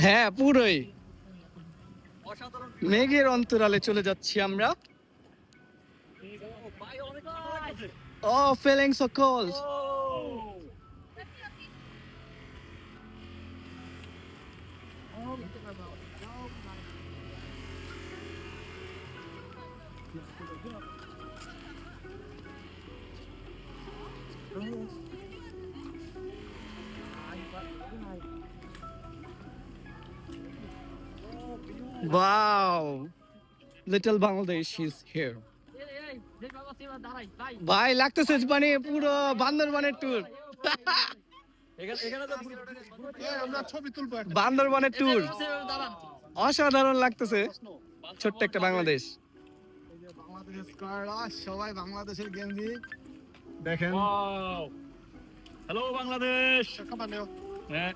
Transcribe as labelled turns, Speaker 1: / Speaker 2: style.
Speaker 1: হ্যাঁ পুরোই মেঘের অন্তরালে চলে যাচ্ছি আমরা। ও feeling so cold. Wow, little Bangladesh is here. ভাই লাগতেছে মানে পুরো বান্দরবানের ট্যুর।
Speaker 2: আমরা ছবি তুলবো একটা।
Speaker 1: বান্দরবানের ট্যুর অসাধারণ লাগতেছে। ছোট্ট একটা বাংলাদেশ।
Speaker 2: এই যে বাংলাদেশের স্কোয়াডরা সবাই বাংলাদেশের গেঞ্জি দেখেন।
Speaker 3: হ্যালো বাংলাদেশ।
Speaker 2: কামানেও
Speaker 3: হ্যাঁ